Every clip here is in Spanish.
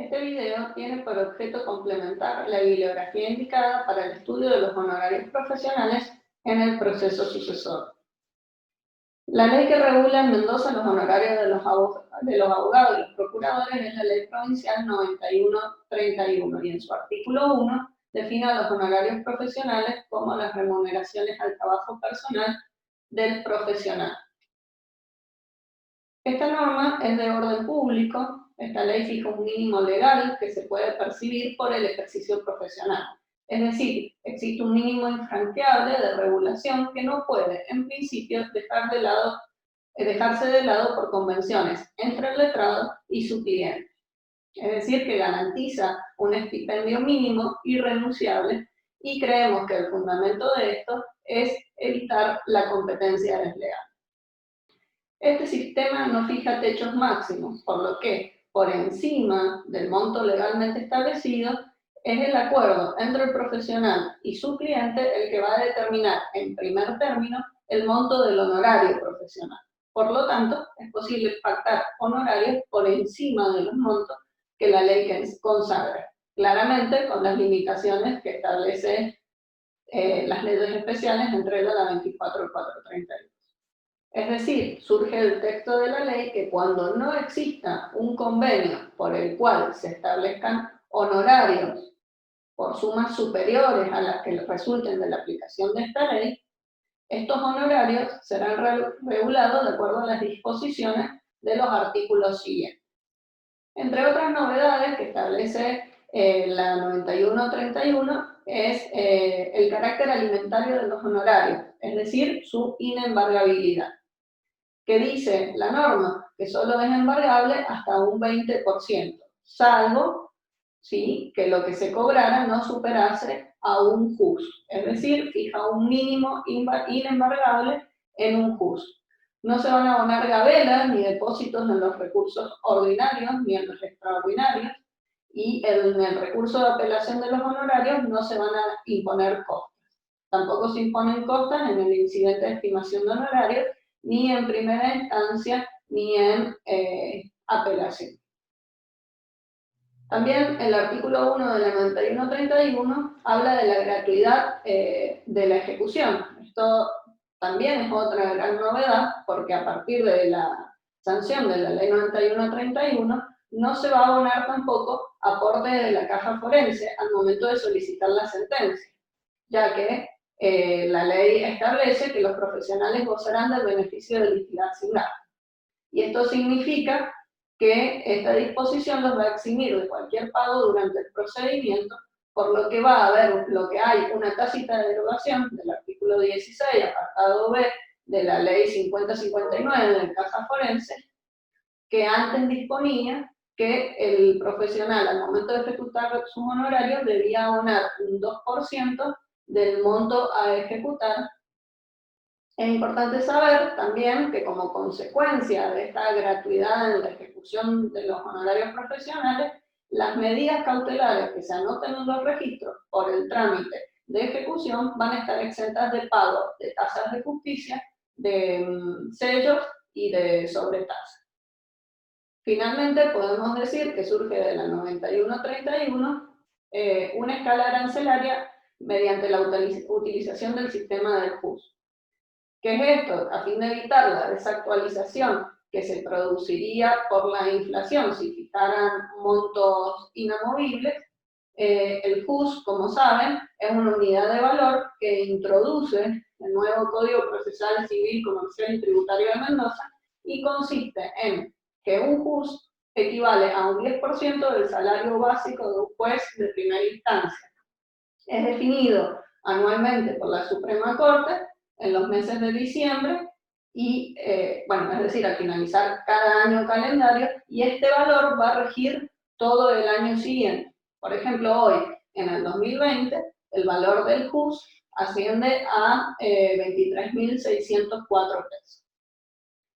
Este video tiene por objeto complementar la bibliografía indicada para el estudio de los honorarios profesionales en el proceso sucesor. La ley que regula en Mendoza los honorarios de los abogados y los procuradores es la Ley Provincial 9131 y en su artículo 1 define a los honorarios profesionales como las remuneraciones al trabajo personal del profesional. Esta norma es de orden público. Esta ley fija un mínimo legal que se puede percibir por el ejercicio profesional. Es decir, existe un mínimo infranqueable de regulación que no puede, en principio, dejarse de lado por convenciones entre el letrado y su cliente. Es decir, que garantiza un estipendio mínimo irrenunciable y creemos que el fundamento de esto es evitar la competencia desleal. Este sistema no fija techos máximos, por lo que, por encima del monto legalmente establecido, es el acuerdo entre el profesional y su cliente el que va a determinar, en primer término, el monto del honorario profesional. Por lo tanto, es posible pactar honorarios por encima de los montos que la ley consagra, claramente con las limitaciones que establece las leyes especiales, entre ellas la 24 y 432. Es decir, surge el texto de la ley que cuando no exista un convenio por el cual se establezcan honorarios por sumas superiores a las que resulten de la aplicación de esta ley, estos honorarios serán regulados de acuerdo a las disposiciones de los artículos siguientes. Entre otras novedades que establece la 9131 es el carácter alimentario de los honorarios, es decir, su inembargabilidad, que dice la norma que solo es embargable hasta un 20%, salvo ¿sí? que lo que se cobrara no superase a un jus, es decir, fija un mínimo inembargable en un jus. No se van a abonar gabelas ni depósitos en los recursos ordinarios ni en los extraordinarios, y en el recurso de apelación de los honorarios no se van a imponer costas. Tampoco se imponen costas en el incidente de estimación de honorarios, ni en primera instancia, ni en apelación. También el artículo 1 de la 9131 habla de la gratuidad de la ejecución. Esto también es otra gran novedad, porque a partir de la sanción de la ley 9131 no se va a abonar tampoco aporte de la caja forense al momento de solicitar la sentencia, ya que la ley establece que los profesionales gozarán del beneficio de liquidar sin gasto. Y esto significa que esta disposición los va a eximir de cualquier pago durante el procedimiento, por lo que va a haber lo que hay una tácita de derogación del artículo 16, apartado B, de la ley 5059 de caja forense, que antes disponía que el profesional al momento de ejecutar sus honorarios debía abonar un 2% del monto a ejecutar. Es importante saber también que como consecuencia de esta gratuidad en la ejecución de los honorarios profesionales, las medidas cautelares que se anoten en los registros por el trámite de ejecución van a estar exentas de pago de tasas de justicia, de sellos y de sobretasa. Finalmente, podemos decir que surge de la 9131 una escala arancelaria mediante la utilización del sistema del JUS. ¿Qué es esto? A fin de evitar la desactualización que se produciría por la inflación si fijaran montos inamovibles, el JUS, como saben, es una unidad de valor que introduce el nuevo Código Procesal Civil, Comercial y Tributario de Mendoza y consiste en que un JUS equivale a un 10% del salario básico de un juez de primera instancia. Es definido anualmente por la Suprema Corte en los meses de diciembre y, es decir, al finalizar cada año calendario, y este valor va a regir todo el año siguiente. Por ejemplo, hoy, en el 2020, el valor del JUS asciende a 23.604 pesos.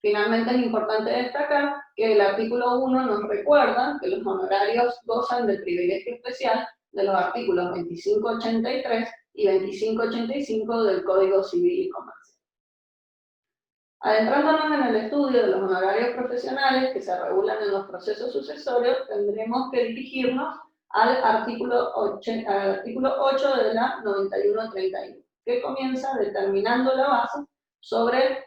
Finalmente, es importante destacar que el artículo 1 nos recuerda que los honorarios gozan del privilegio especial de los artículos 2583 y 2585 del Código Civil y Comercial. Adentrándonos en el estudio de los honorarios profesionales que se regulan en los procesos sucesorios, tendremos que dirigirnos al artículo 8 de la 9131, que comienza determinando la base sobre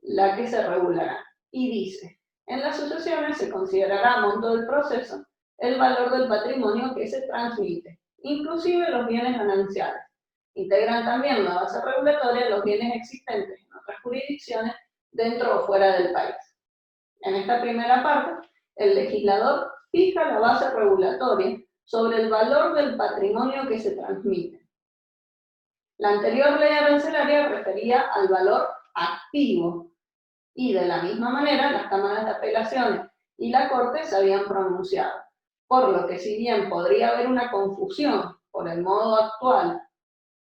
la que se regulará. Y dice, en las sucesiones se considerará monto del proceso el valor del patrimonio que se transmite, inclusive los bienes gananciales. Integran también la base regulatoria los bienes existentes en otras jurisdicciones dentro o fuera del país. En esta primera parte, el legislador fija la base regulatoria sobre el valor del patrimonio que se transmite. La anterior ley arancelaria refería al valor activo y de la misma manera las cámaras de apelaciones y la Corte se habían pronunciado, por lo que si bien podría haber una confusión por el modo actual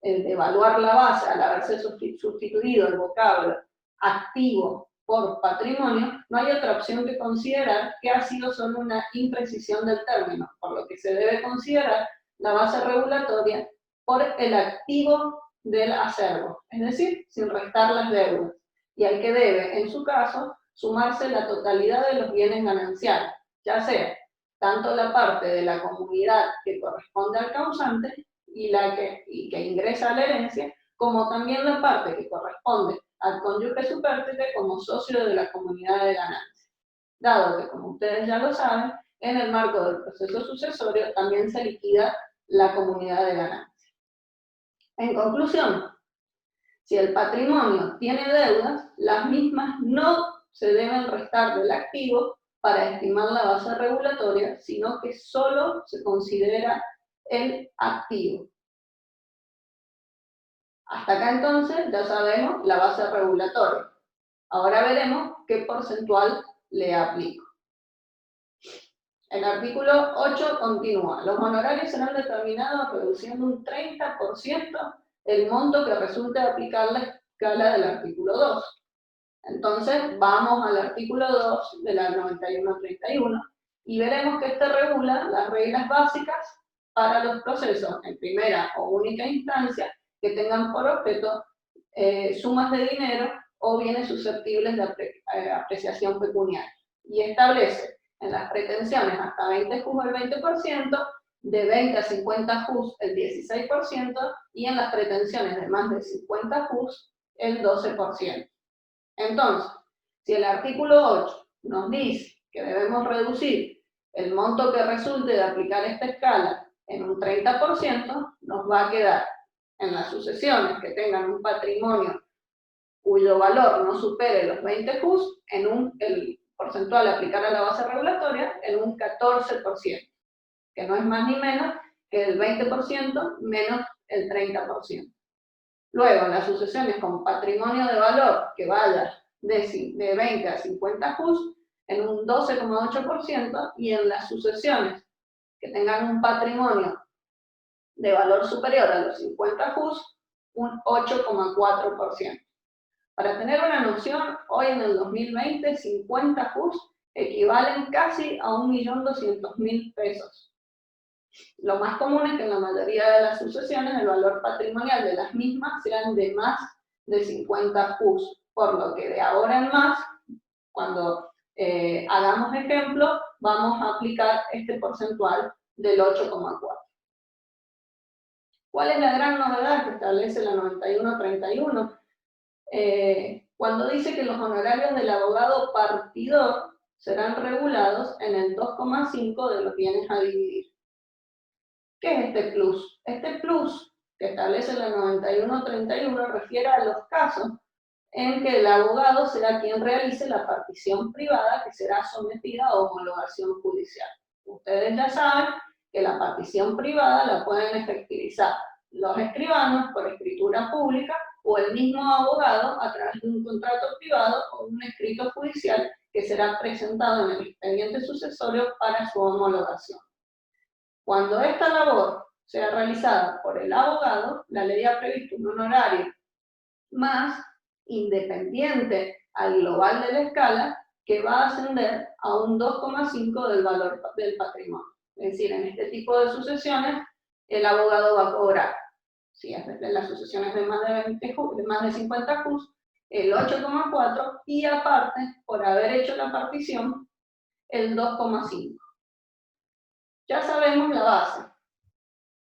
de evaluar la base al haberse sustituido el vocablo activo por patrimonio, no hay otra opción que considerar que ha sido solo una imprecisión del término, por lo que se debe considerar la base regulatoria por el activo del acervo, es decir, sin restar las deudas, y al que debe, en su caso, sumarse la totalidad de los bienes gananciales, ya sea tanto la parte de la comunidad que corresponde al causante y que ingresa a la herencia, como también la parte que corresponde al cónyuge supérstite como socio de la comunidad de ganancia. Dado que, como ustedes ya lo saben, en el marco del proceso sucesorio también se liquida la comunidad de ganancia. En conclusión, si el patrimonio tiene deudas, las mismas no se deben restar del activo para estimar la base regulatoria, sino que solo se considera el activo. Hasta acá entonces ya sabemos la base regulatoria. Ahora veremos qué porcentual le aplico. El artículo 8 continúa. Los honorarios serán determinados reduciendo un 30% el monto que resulte de aplicar la escala del artículo 2. Entonces vamos al artículo 2 de la 9131 y veremos que este regula las reglas básicas para los procesos en primera o única instancia que tengan por objeto sumas de dinero o bienes susceptibles de apreciación pecuniaria. Y establece en las pretensiones hasta 20 juz el 20%, de 20 a 50 juz el 16% y en las pretensiones de más de 50 juz el 12%. Entonces, si el artículo 8 nos dice que debemos reducir el monto que resulte de aplicar esta escala en un 30%, nos va a quedar en las sucesiones que tengan un patrimonio cuyo valor no supere los 20 juz, el porcentual a aplicar a la base regulatoria en un 14%, que no es más ni menos que el 20% menos el 30%. Luego, en las sucesiones con patrimonio de valor que vaya de 20 a 50 juz, en un 12,8%, y en las sucesiones que tengan un patrimonio de valor superior a los 50 juz, un 8,4%. Para tener una noción, hoy en el 2020, 50 juz equivalen casi a 1.200.000 pesos. Lo más común es que en la mayoría de las sucesiones el valor patrimonial de las mismas sean de más de 50 juz, por lo que de ahora en más, cuando hagamos ejemplo, vamos a aplicar este porcentual del 8,4. ¿Cuál es la gran novedad que establece la 9131? Cuando dice que los honorarios del abogado partidor serán regulados en el 2,5 de los bienes a dividir. ¿Qué es este plus? Este plus que establece la 9131 refiere a los casos en que el abogado será quien realice la partición privada que será sometida a homologación judicial. Ustedes ya saben que la partición privada la pueden efectivizar los escribanos por escritura pública o el mismo abogado a través de un contrato privado o un escrito judicial que será presentado en el expediente sucesorio para su homologación. Cuando esta labor sea realizada por el abogado, la ley ha previsto un honorario más independiente al global de la escala que va a ascender a un 2,5 del valor del patrimonio. Es decir, en este tipo de sucesiones, el abogado va a cobrar, si es de las sucesiones de más de 50 juz, el 8,4 y aparte, por haber hecho la partición, el 2,5. Ya sabemos la base,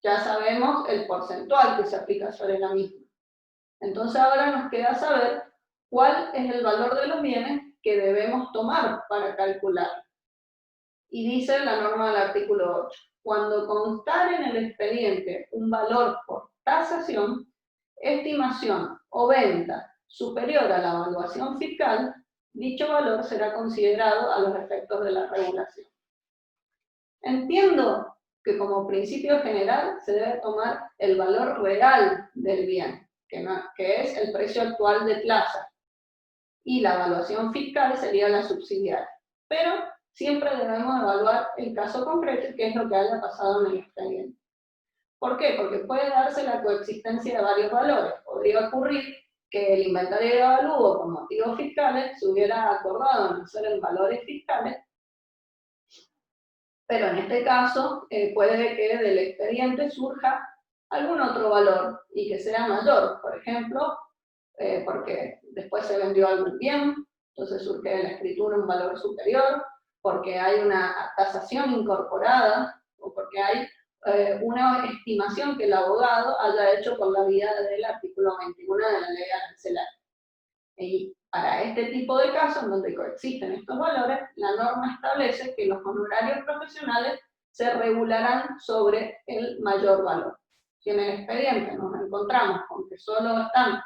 ya sabemos el porcentual que se aplica sobre la misma. Entonces ahora nos queda saber cuál es el valor de los bienes que debemos tomar para calcular. Y dice la norma del artículo 8, cuando constare en el expediente un valor por tasación, estimación o venta superior a la evaluación fiscal, dicho valor será considerado a los efectos de la regulación. Entiendo que como principio general se debe tomar el valor real del bien, que es el precio actual de plaza, y la evaluación fiscal sería la subsidiaria. Pero siempre debemos evaluar el caso concreto, que es lo que haya pasado en el expediente. ¿Por qué? Porque puede darse la coexistencia de varios valores. Podría ocurrir que el inventario de avalúo con motivos fiscales se hubiera acordado no ser en valores fiscales, pero en este caso puede que del expediente surja algún otro valor y que sea mayor. Por ejemplo, porque después se vendió algún bien, entonces surge de la escritura un valor superior, porque hay una tasación incorporada, o porque hay una estimación que el abogado haya hecho con la vía del artículo 21 de la ley arancelaria. Y para este tipo de casos, en donde coexisten estos valores, la norma establece que los honorarios profesionales se regularán sobre el mayor valor. Si en el expediente nos encontramos con que solo están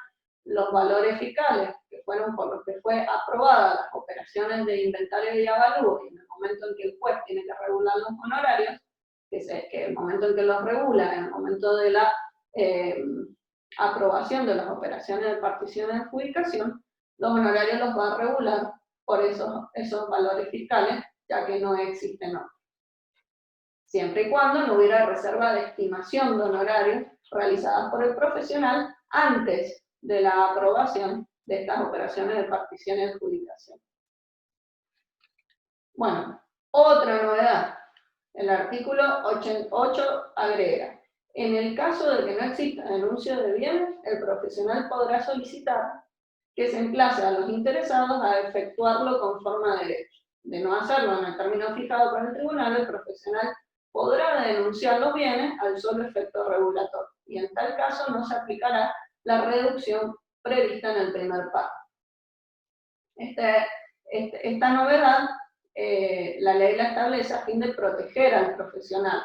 los valores fiscales que fueron por los que fue aprobada las operaciones de inventario y avalúo, y en el momento en que el juez tiene que regular los honorarios, que el momento en que los regula, en el momento de la aprobación de las operaciones de partición y adjudicación, los honorarios los va a regular por esos valores fiscales, ya que no existen otros. Siempre y cuando no hubiera reserva de estimación de honorarios realizadas por el profesional antes de la aprobación de estas operaciones de partición y adjudicación. Bueno, otra novedad. El artículo 8 agrega: en el caso de que no exista denuncio de bienes, el profesional podrá solicitar que se emplace a los interesados a efectuarlo conforme a derecho. De no hacerlo en el término fijado por el tribunal, el profesional podrá denunciar los bienes al solo efecto regulatorio, y en tal caso no se aplicará la reducción prevista en el primer párrafo. Esta novedad, la ley la establece a fin de proteger al profesional,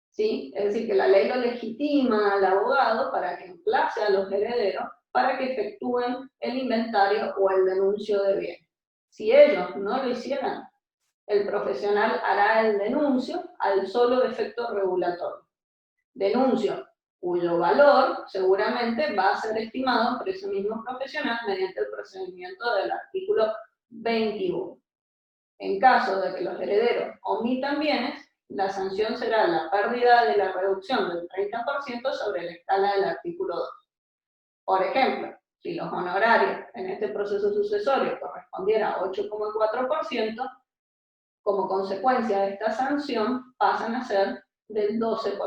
¿sí? Es decir, que la ley lo legitima al abogado para que emplace a los herederos para que efectúen el inventario o el denuncio de bienes. Si ellos no lo hicieran, el profesional hará el denuncio al solo efecto regulatorio. Denuncio cuyo valor seguramente va a ser estimado por ese mismo profesional mediante el procedimiento del artículo 21. En caso de que los herederos omitan bienes, la sanción será la pérdida de la reducción del 30% sobre la escala del artículo 2. Por ejemplo, si los honorarios en este proceso sucesorio correspondiera a 8,4%, como consecuencia de esta sanción pasan a ser del 12%.